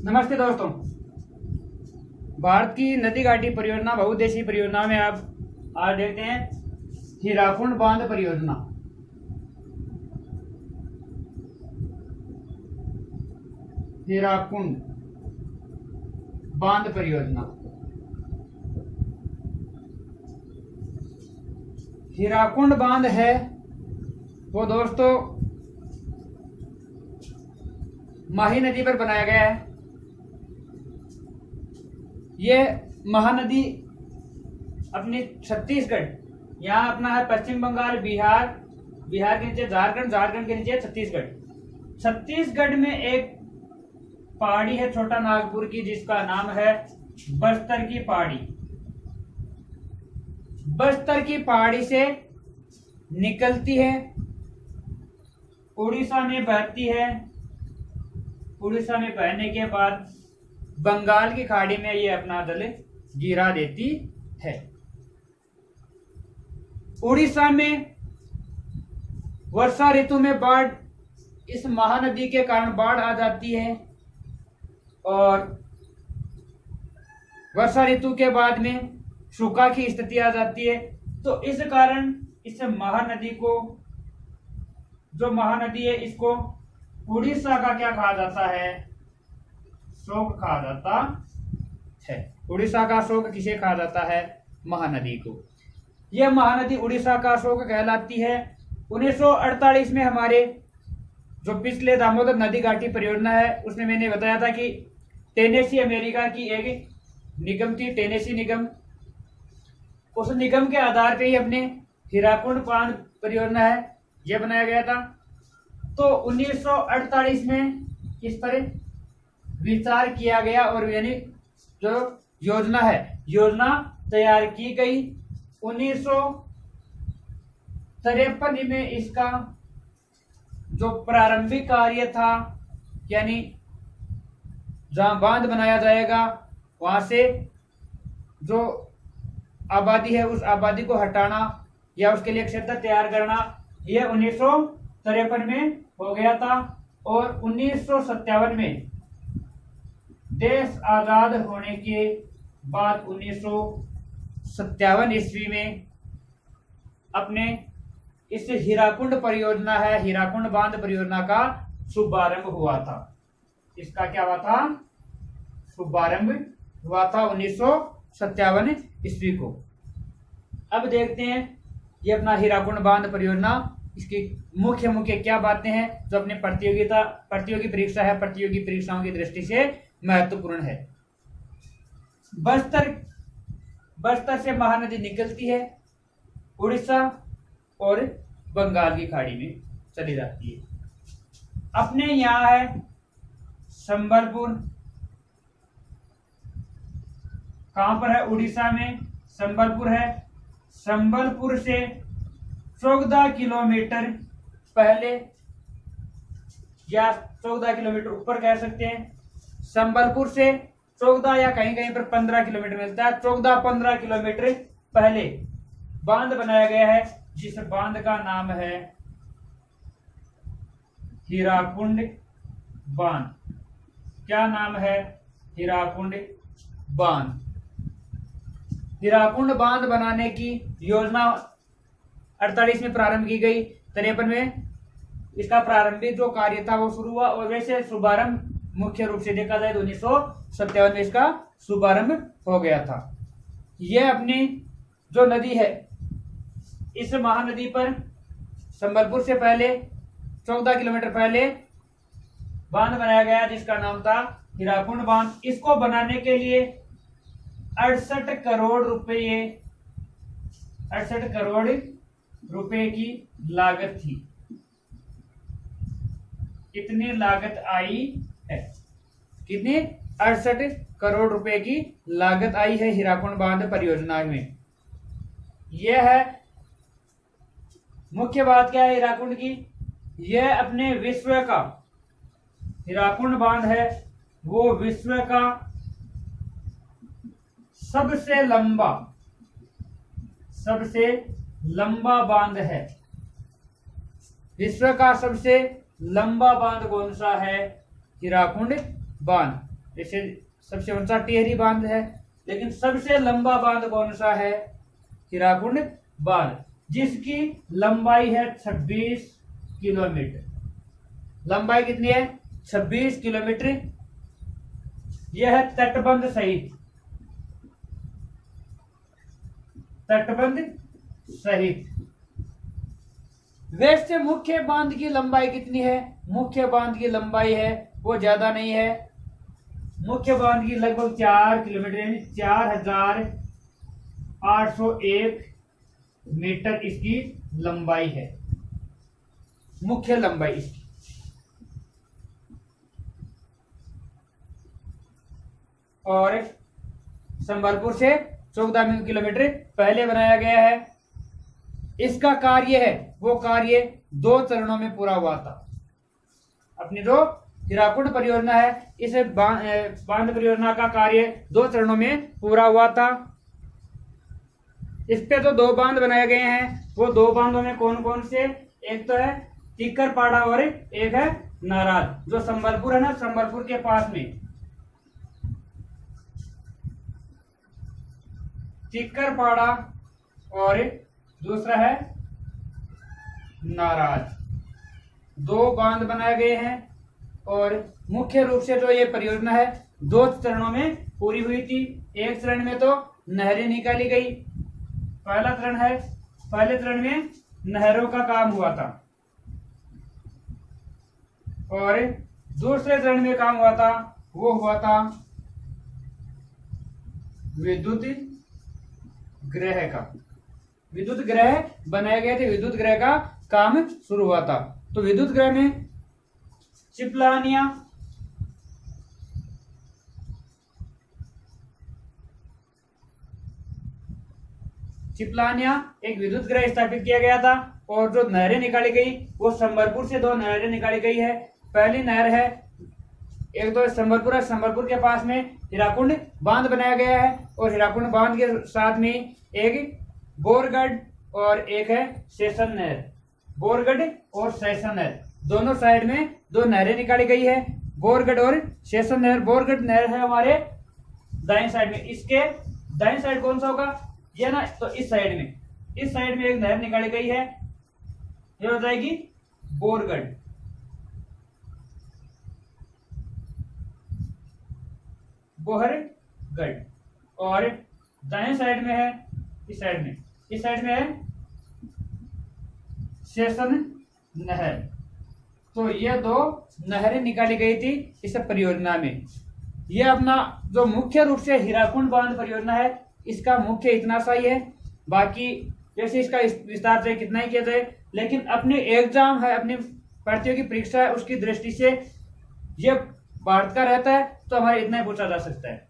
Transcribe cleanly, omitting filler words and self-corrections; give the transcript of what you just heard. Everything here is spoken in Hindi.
नमस्ते दोस्तों। भारत की नदी घाटी परियोजना बहुउद्देशीय परियोजना में आप आज देखते हैं हीराकुंड बांध परियोजना। हीराकुंड बांध परियोजना। हीराकुंड बांध है वो दोस्तों माही नदी पर बनाया गया है। ये महानदी अपनी छत्तीसगढ़, यहाँ अपना है पश्चिम बंगाल, बिहार, बिहार के नीचे झारखंड, झारखंड के नीचे छत्तीसगढ़। छत्तीसगढ़ में एक पहाड़ी है छोटा नागपुर की, जिसका नाम है बस्तर की पहाड़ी। बस्तर की पहाड़ी से निकलती है, उड़ीसा में बहती है। उड़ीसा में बहने के बाद बंगाल की खाड़ी में ये अपना जल गिरा देती है। उड़ीसा में वर्षा ऋतु में बाढ़, इस महानदी के कारण बाढ़ आ जाती है, और वर्षा ऋतु के बाद में सूखा की स्थिति आ जाती है। तो इस कारण इस महानदी को, जो महानदी है, इसको उड़ीसा का क्या कहा जाता है? शोक कहा जाता है। उड़ीसा का शोक किसे कहा जाता है? महानदी को। यह महानदी उड़ीसा का शोक कहलाती है। 1948 में हमारे जो पिछले दामोदर नदी घाटी परियोजना है, उसमें मैंने बताया था कि टेनेसी अमेरिका की एक निगम थी, टेनेसी निगम। उस निगम के आधार पे ही अपने हीराकुंड बांध परियोजना है यह बनाया गया था। तो 1948 में इस पर विचार किया गया और यानी जो योजना है, योजना तैयार की गई। 1953 में इसका जो प्रारंभिक कार्य था, यानी जहां बांध बनाया जाएगा वहां से जो आबादी है उस आबादी को हटाना या उसके लिए क्षेत्र तैयार करना, यह 1953 में हो गया था। और 1957 में देश आजाद होने के बाद 1957 ईस्वी में अपने इस हीराकुंड परियोजना है, हीराकुंड बांध परियोजना का शुभारंभ हुआ था। इसका क्या हुआ था? शुभारंभ हुआ था 1957 ईस्वी को। अब देखते हैं ये अपना हीराकुंड बांध परियोजना, इसकी मुख्य मुख्य क्या बातें हैं जो अपने प्रतियोगी परीक्षा है, प्रतियोगी परीक्षाओं की दृष्टि से महत्वपूर्ण है। बस्तर से महानदी निकलती है, उड़ीसा और बंगाल की खाड़ी में चली जाती है। अपने यहाँ है संबलपुर। कहां पर है? उड़ीसा में संबलपुर है। संबलपुर से 14 किलोमीटर पहले या 14 किलोमीटर ऊपर कह सकते हैं। संबलपुर से 14 या कहीं कहीं पर 15 किलोमीटर मिलता है। 14-15 किलोमीटर पहले बांध बनाया गया है, जिस बांध का नाम है हीराकुंड बांध। क्या नाम है? हीराकुंड बांध। हीराकुंड बांध बनाने की योजना 48 में प्रारंभ की गई। 53 में इसका प्रारंभिक जो कार्य था वो शुरू हुआ, और वैसे शुभारंभ मुख्य रूप से देखा जाए तो 1957 में इसका शुभारंभ हो गया था। यह अपनी जो नदी है, इस महानदी पर संबलपुर से पहले 14 किलोमीटर पहले बांध बनाया गया, जिसका नाम था हीराकुंड बांध। इसको बनाने के लिए 68 करोड़ रुपए की लागत थी। कितनी लागत आई है? कितनी? 68 करोड़ रुपए की लागत आई है हीराकुंड बांध परियोजना में। यह है मुख्य बात। क्या है हीराकुंड की? यह अपने विश्व का, हीराकुंड बांध है वो विश्व का सबसे लंबा बांध है। विश्व का सबसे लंबा बांध कौन सा है? हीराकुंड बांध। जैसे सबसे ऊंचा टिहरी बांध है, लेकिन सबसे लंबा बांध कौन सा है? हीराकुंड बांध, जिसकी लंबाई है 26 किलोमीटर। लंबाई कितनी है? 26 किलोमीटर। यह है तटबंध सहित, तटबंध सहित। वैसे मुख्य बांध की लंबाई कितनी है? मुख्य बांध की लंबाई है वो ज्यादा नहीं है, मुख्य बांध की लगभग 4 किलोमीटर यानी 4801 मीटर इसकी लंबाई है, मुख्य लंबाई इसकी। और संबलपुर से 14 किलोमीटर पहले बनाया गया है। इसका कार्य है वो कार्य 2 चरणों में पूरा हुआ था। अपनी जो हीराकुंड परियोजना है, इस बांध परियोजना का कार्य 2 चरणों में पूरा हुआ था। इस पे तो 2 बांध बनाए गए हैं। वो 2 बांधों में कौन कौन से? एक तो है टिक्करपाड़ा और एक है नाराज, जो संबलपुर है ना, संबलपुर के पास में टिक्करपाड़ा और दूसरा है नाराज। 2 बांध बनाए गए हैं और मुख्य रूप से जो ये परियोजना है 2 चरणों में पूरी हुई थी। एक चरण में तो नहरें निकाली गई, पहला चरण है, पहले चरण में नहरों का काम हुआ था और दूसरे चरण में काम हुआ था वो हुआ था विद्युत गृह का। विद्युत गृह बनाए गए थे, विद्युत गृह का काम शुरू हुआ था। तो विद्युत गृह में चिपलानिया, एक विद्युत गृह स्थापित किया गया था और जो नहरें निकाली गई वो संबलपुर से 2 नहरें निकाली गई है। पहली नहर है, एक तो संबलपुर है, संबलपुर के पास में हीराकुंड बांध बनाया गया है और हीराकुंड बांध के साथ में एक बोरगढ़ और एक है सेशन नहर। बोरगढ़ और सेशन नहर दोनों साइड में 2 नहरें निकाली गई है, बोरगढ़ और सेशन नहर। बोरगढ़ नहर है हमारे दाएं साइड में, इसके दाएं साइड कौन सा होगा? ये ना, तो इस साइड में एक नहर निकाली गई है, ये हो जाएगी बोरगढ़। बोहरगढ़। और दाएं साइड में है, इस साइड में है सेशन नहर। तो ये 2 नहरें निकाली गई थी इस परियोजना में। ये अपना जो मुख्य रूप से हीराकुंड बांध परियोजना है, इसका मुख्य इतना सा ही है। बाकी जैसे इसका विस्तार से कितना ही किया जाए, लेकिन अपने एग्जाम है, अपनी प्रतियोगी परीक्षा है, उसकी दृष्टि से ये भारत का रहता है तो हमारे इतना ही पूछा जा सकता है।